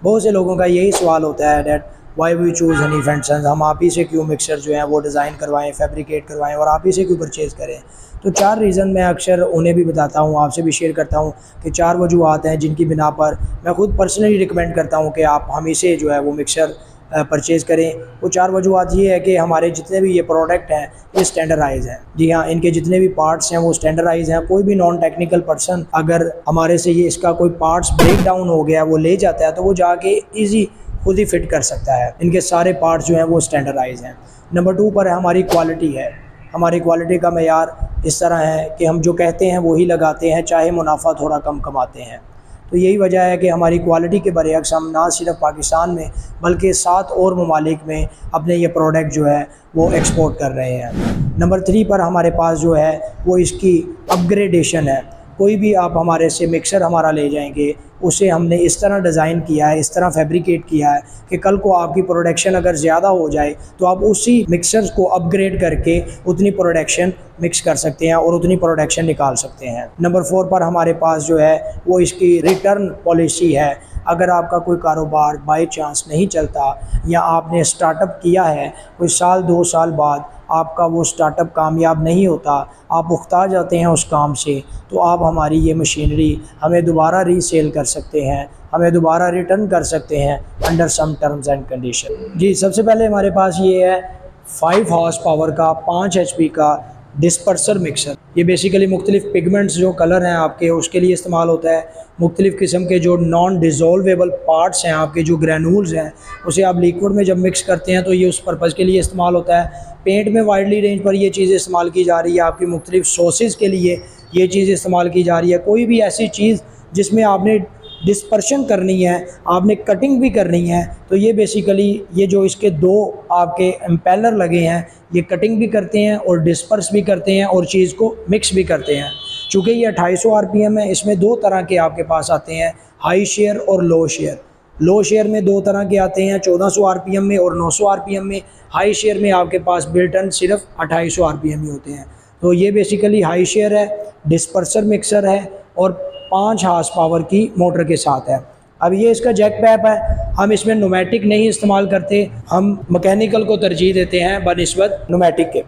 बहुत से लोगों का यही सवाल होता है that why we choose Hanif and sons, हम आप ही से क्यों मिक्सर जो है वो डिज़ाइन करवाएं, फैब्रिकेट करवाएं और आप ही से क्यों परचेज़ करें। तो 4 रीज़न मैं अक्सर उन्हें भी बताता हूँ, आपसे भी शेयर करता हूँ कि 4 वजूहात हैं जिनकी बिना पर मैं खुद पर्सनली रिकमेंड करता हूँ कि आप हम इसे जो है वो मिक्सर परचेज़ करें। वो 4 वजूहात ये है कि हमारे जितने भी ये प्रोडक्ट हैं ये स्टैंडर्डाइज़ हैं। जी हाँ, इनके जितने भी पार्ट्स हैं वो स्टैंडर्डाइज़ हैं। कोई भी नॉन टेक्निकल पर्सन अगर हमारे से ये इसका कोई पार्ट्स ब्रेक डाउन हो गया वो ले जाता है तो वो जाके ईज़ी खुद ही फिट कर सकता है। इनके सारे पार्ट्स जो हैं वो स्टैंडर्डाइज़ हैं। नंबर 2 पर हमारी क्वालिटी है। हमारी क्वालिटी का मेयार इस तरह है कि हम जो कहते हैं वही लगाते हैं, चाहे मुनाफा थोड़ा कम कमाते हैं। तो यही वजह है कि हमारी क्वालिटी के बरअक्स हम ना सिर्फ पाकिस्तान में बल्कि 7 और ममालिक में अपने ये प्रोडक्ट जो है वो एक्सपोर्ट कर रहे हैं। नंबर 3 पर हमारे पास जो है वो इसकी अपग्रेडेशन है। कोई भी आप हमारे से मिक्सर हमारा ले जाएंगे, उसे हमने इस तरह डिज़ाइन किया है, इस तरह फैब्रिकेट किया है कि कल को आपकी प्रोडक्शन अगर ज़्यादा हो जाए तो आप उसी मिक्सर्स को अपग्रेड करके उतनी प्रोडक्शन मिक्स कर सकते हैं और उतनी प्रोडक्शन निकाल सकते हैं। नंबर 4 पर हमारे पास जो है वो इसकी रिटर्न पॉलिसी है। अगर आपका कोई कारोबार बाय चांस नहीं चलता या आपने स्टार्टअप किया है, कोई साल 2 साल बाद आपका वो स्टार्टअप कामयाब नहीं होता, आप उकता जाते हैं उस काम से, तो आप हमारी ये मशीनरी हमें दोबारा रीसेल कर सकते हैं, हमें दोबारा रिटर्न कर सकते हैं under some terms and condition. जी, सबसे पहले हमारे पास ये है 5 हॉर्स पावर का 5 HP का डिस्पर्सर मिक्सर। ये बेसिकली मुख्तलिफ़ पिगमेंट्स जो कलर हैं आपके उसके लिए इस्तेमाल होता है। मुख्तलिफ़ किस्म के जो नॉन डिज़ोल्वेबल पार्ट्स हैं आपके, जो ग्रैनूल्स हैं, उसे आप लिक्विड में जब मिक्स करते हैं तो ये उस पर्पज़ के लिए इस्तेमाल होता है। पेंट में वाइडली रेंज पर ये चीज़ इस्तेमाल की जा रही है। आपकी मुख्तलिफ़ सॉसेज़ के लिए ये चीज़ इस्तेमाल की जा रही है। कोई भी ऐसी चीज़ जिसमें आपने डिस्पर्शन करनी है, आपने कटिंग भी करनी है, तो ये बेसिकली ये जो इसके 2 आपके एम्पेलर लगे हैं ये कटिंग भी करते हैं और डिस्पर्स भी करते हैं और चीज़ को मिक्स भी करते हैं। चूँकि ये 2800 RPM है, इसमें 2 तरह के आपके पास आते हैं, हाई शेयर और लो शेयर। लो शेयर में 2 तरह के आते हैं, 1400 RPM में और 900 RPM में। हाई शेयर में आपके पास बिल्टन सिर्फ 2800 RPM ही होते हैं। तो ये बेसिकली हाई शेयर है, डिस्पर्सर मिक्सर है और 5 हॉर्स पावर की मोटर के साथ है। अब ये इसका जैक पैप है। हम इसमें न्यूमेटिक नहीं इस्तेमाल करते, हम मैकेनिकल को तरजीह देते हैं बनिस्बत न्यूमेटिक के।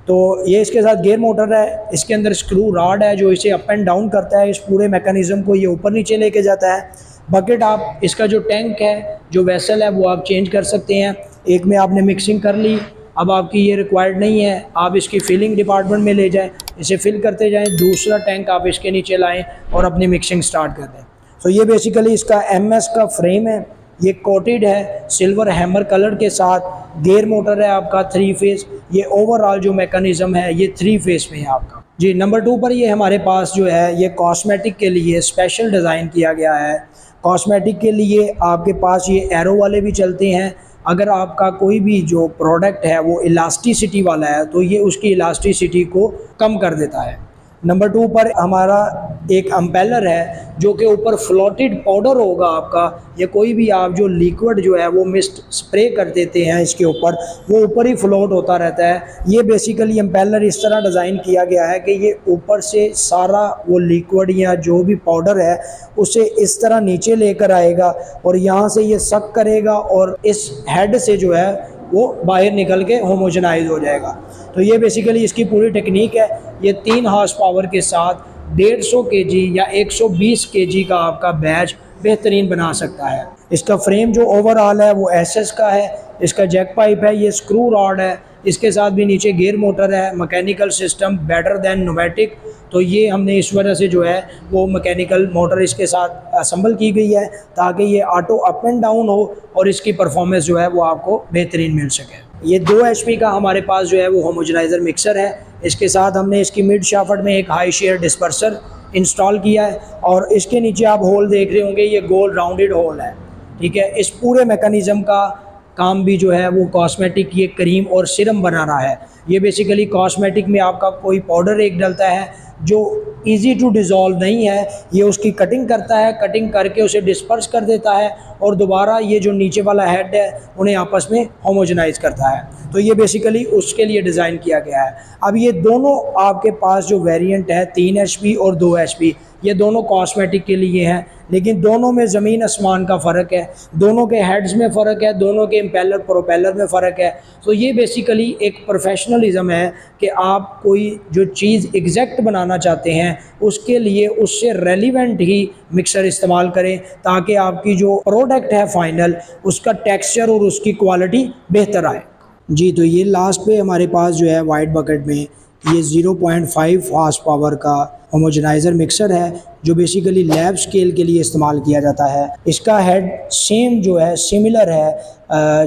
तो ये इसके साथ गियर मोटर है, इसके अंदर स्क्रू रॉड है जो इसे अप एंड डाउन करता है, इस पूरे मैकेनिज़्म को ये ऊपर नीचे लेके जाता है। बकेट आप इसका जो टैंक है, जो वेसल है, वो आप चेंज कर सकते हैं। एक में आपने मिक्सिंग कर ली, अब आपकी ये रिक्वायर्ड नहीं है, आप इसकी फिलिंग डिपार्टमेंट में ले जाएं, इसे फिल करते जाएं। दूसरा टैंक आप इसके नीचे लाएं और अपनी मिक्सिंग स्टार्ट कर दें। तो ये बेसिकली इसका MS का फ्रेम है, ये कोटेड है सिल्वर हैमर कलर के साथ। गियर मोटर है आपका 3 फेस। ये ओवरऑल जो मैकेनिज़्म है ये 3 फेस में है आपका। जी, नंबर 2 पर ये हमारे पास जो है ये कॉस्मेटिक के लिए स्पेशल डिज़ाइन किया गया है। कॉस्मेटिक के लिए आपके पास ये एरो वाले भी चलते हैं। अगर आपका कोई भी जो प्रोडक्ट है वो इलास्टिसिटी वाला है तो ये उसकी इलास्टिसिटी को कम कर देता है। नंबर 2 पर हमारा एक अम्पेलर है जो कि ऊपर फ्लोटेड पाउडर होगा आपका, या कोई भी आप जो लिक्विड जो है वो मिस्ट स्प्रे कर देते हैं इसके ऊपर, वो ऊपर ही फ्लोट होता रहता है। ये बेसिकली अम्पेलर इस तरह डिज़ाइन किया गया है कि ये ऊपर से सारा वो लिक्विड या जो भी पाउडर है उसे इस तरह नीचे लेकर आएगा और यहाँ से ये सक करेगा और इस हेड से जो है वो बाहर निकल के होमोजेनाइज हो जाएगा। तो ये बेसिकली इसकी पूरी टेक्निक है। ये 3 हॉर्स पावर के साथ 150 kg या 120 kg का आपका बैच बेहतरीन बना सकता है। इसका फ्रेम जो ओवरऑल है वो SS का है। इसका जैक पाइप है, ये स्क्रू रॉड है, इसके साथ भी नीचे गियर मोटर है। Mechanical system better than pneumatic, तो ये हमने इस वजह से जो है वो मैकेनिकल मोटर इसके साथ असम्बल की गई है ताकि ये ऑटो अप एंड डाउन हो और इसकी परफॉर्मेंस जो है वो आपको बेहतरीन मिल सके। ये 2 HP का हमारे पास जो है वो होमोजेनाइज़र मिक्सर है। इसके साथ हमने इसकी मिड शाफ्ट में एक हाई शेयर डिस्पर्सर इंस्टॉल किया है और इसके नीचे आप होल देख रहे होंगे, ये गोल राउंडेड होल है। ठीक है, इस पूरे मैकेनिज़्म का काम भी जो है वो कॉस्मेटिक ये क्रीम और सिरम बना रहा है। ये बेसिकली कॉस्मेटिक में आपका कोई पाउडर एक डलता है जो इजी टू डिज़ोल्व नहीं है, ये उसकी कटिंग करता है, कटिंग करके उसे डिस्पर्स कर देता है और दोबारा ये जो नीचे वाला हेड है उन्हें आपस में होमोजेनाइज करता है। तो ये बेसिकली उसके लिए डिज़ाइन किया गया है। अब ये दोनों आपके पास जो वेरिएंट है 3 HP और 2 HP, ये दोनों कॉस्मेटिक के लिए हैं। लेकिन दोनों में ज़मीन आसमान का फ़र्क है, दोनों के हेड्स में फ़र्क है, दोनों के इम्पेलर प्रोपेलर में फ़र्क है। तो ये बेसिकली एक प्रोफेशनलिज़म है कि आप कोई जो चीज़ एग्जैक्ट बनाना चाहते हैं उसके लिए उससे रेलिवेंट ही मिक्सर इस्तेमाल करें, ताकि आपकी जो प्रोडक्ट है फाइनल उसका टेक्सचर और उसकी क्वालिटी बेहतर आए। जी, तो ये लास्ट पे हमारे पास जो है वाइट बकेट में ये 0.5 हॉर्स पावर का होमोजेनाइज़र मिक्सर है, जो बेसिकली लैब स्केल के लिए इस्तेमाल किया जाता है। इसका हेड सेम जो है सिमिलर है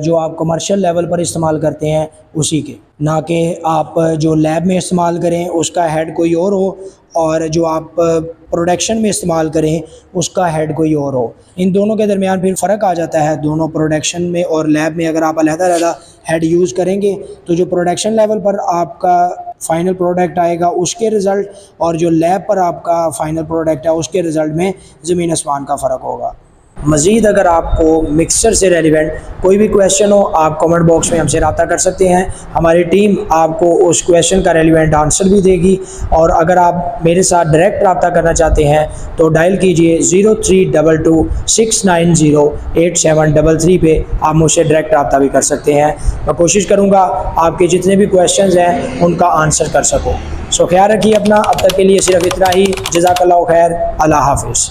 जो आप कमर्शियल लेवल पर इस्तेमाल करते हैं उसी के, ना कि आप जो लैब में इस्तेमाल करें उसका हेड कोई और हो और जो आप प्रोडक्शन में इस्तेमाल करें उसका हेड कोई और हो। इन दोनों के दरमियान फिर फ़र्क आ जाता है। दोनों प्रोडक्शन में और लैब में अगर आप अलग-अलग हेड यूज़ करेंगे तो जो प्रोडक्शन लेवल पर आपका फ़ाइनल प्रोडक्ट आएगा उसके रिज़ल्ट और जो लैब पर आपका फ़ाइनल प्रोडक्ट है उसके रिज़ल्ट में ज़मीन आसमान का फ़र्क होगा। मज़ीद अगर आपको मिक्सर से रेलिवेंट कोई भी क्वेश्चन हो आप कमेंट बॉक्स में हमसे रब्ता कर सकते हैं। हमारी टीम आपको उस क्वेश्चन का रेलिवेंट आंसर भी देगी। और अगर आप मेरे साथ डायरेक्ट रब्ता करना चाहते हैं तो डायल कीजिए 0322690873 पे, आप मुझसे डायरेक्ट रब्ता भी कर सकते हैं। मैं कोशिश करूँगा आपके जितने भी क्वेश्चन हैं उनका आंसर कर सकूँ। सो ख्याल रखिए अपना। अब तक के लिए सिर्फ इतना ही। जज़ाकल्लाहु खैर। अल्लाह हाफ़िज़।